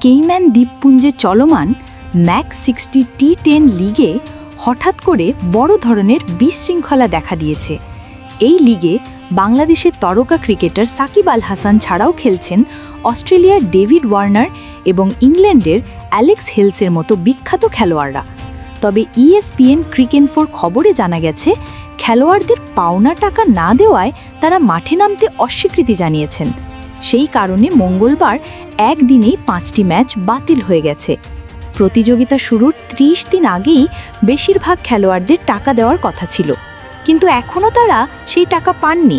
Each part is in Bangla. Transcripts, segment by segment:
কেইম্যান দ্বীপপুঞ্জে চলমান ম্যাক্স 60 টি10 লিগে হঠাৎ করে বড় ধরনের বিশৃঙ্খলা দেখা দিয়েছে। এই লিগে বাংলাদেশের তারকা ক্রিকেটার সাকিব আল হাসান ছাড়াও খেলছেন অস্ট্রেলিয়ার ডেভিড ওয়ার্নার এবং ইংল্যান্ডের অ্যালেক্স হেলসের মতো বিখ্যাত খেলোয়াড়রা। তবে ESPN ক্রিক-ইনফোর খবরে জানা গেছে, খেলোয়াড়দের পাওনা টাকা না দেওয়ায় তারা মাঠে নামতে অস্বীকৃতি জানিয়েছেন। সেই কারণে মঙ্গলবার একদিনেই 5টি ম্যাচ বাতিল হয়ে গেছে। প্রতিযোগিতা শুরুর 30 দিন আগেই বেশিরভাগ খেলোয়াড়দের টাকা দেওয়ার কথা ছিল, কিন্তু এখনও তারা সেই টাকা পাননি।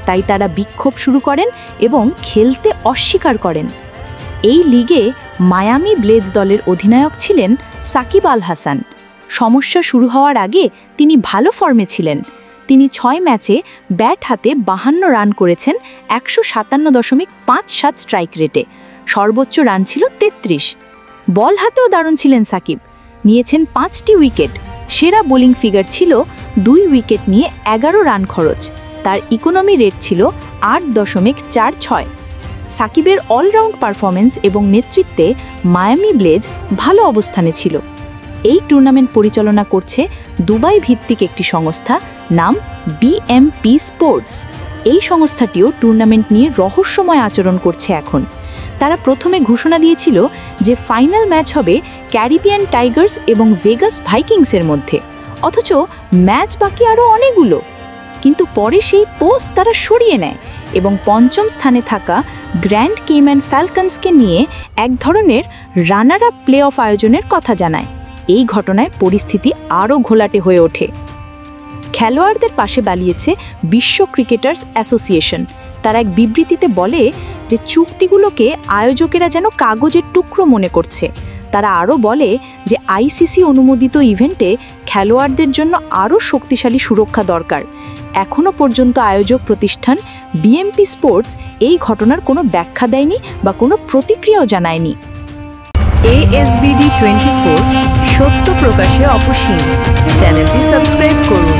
তাই তারা বিক্ষোভ শুরু করেন এবং খেলতে অস্বীকার করেন। এই লিগে মায়ামি ব্লেজস দলের অধিনায়ক ছিলেন সাকিব আল হাসান। সমস্যা শুরু হওয়ার আগে তিনি ভালো ফর্মে ছিলেন। তিনি 6 ম্যাচে ব্যাট হাতে 52 রান করেছেন 157.57 স্ট্রাইক রেটে। সর্বোচ্চ রান ছিল 33। বল হাতেও দারুণ ছিলেন সাকিব, নিয়েছেন 5টি উইকেট। সেরা বোলিং ফিগার ছিল 2 উইকেট নিয়ে 11 রান খরচ। তার ইকোনমি রেট ছিল 8.46। সাকিবের অলরাউন্ড পারফরমেন্স এবং নেতৃত্বে মায়ামি ব্লেজ ভালো অবস্থানে ছিল। এই টুর্নামেন্ট পরিচালনা করছে দুবাই ভিত্তিক একটি সংস্থা, নাম BMP স্পোর্টস। এই সংস্থাটিও টুর্নামেন্ট নিয়ে রহস্যময় আচরণ করছে এখন। তারা প্রথমে ঘোষণা দিয়েছিল যে ফাইনাল ম্যাচ হবে ক্যারিবিয়ান টাইগার্স এবং ভেগাস ভাইকিংসের মধ্যে, অথচ ম্যাচ বাকি আরও অনেকগুলো। কিন্তু পরে সেই পোস্ট তারা সরিয়ে নেয় এবং 5ম স্থানে থাকা গ্র্যান্ড কেইম্যান ফ্যালকনসকে নিয়ে এক ধরনের রানার আপ প্লে অফ আয়োজনের কথা জানায়। এই ঘটনায় পরিস্থিতি আরও ঘোলাটে হয়ে ওঠে। খেলোয়াড়দের পাশে দাঁড়িয়েছে বিশ্ব ক্রিকেটার্স অ্যাসোসিয়েশন। তারা এক বিবৃতিতে বলে যে চুক্তিগুলোকে আয়োজকেরা যেন কাগজের টুকরো মনে করছে। তারা আরও বলে যে ICC অনুমোদিত ইভেন্টে খেলোয়াড়দের জন্য আরও শক্তিশালী সুরক্ষা দরকার। এখনও পর্যন্ত আয়োজক প্রতিষ্ঠান BMP স্পোর্টস এই ঘটনার কোনো ব্যাখ্যা দেয়নি বা কোনো প্রতিক্রিয়াও জানায়নি। ASBD 24 সত্য প্রকাশে অপসীম। চ্যানেলটি সাবস্ক্রাইব করুন।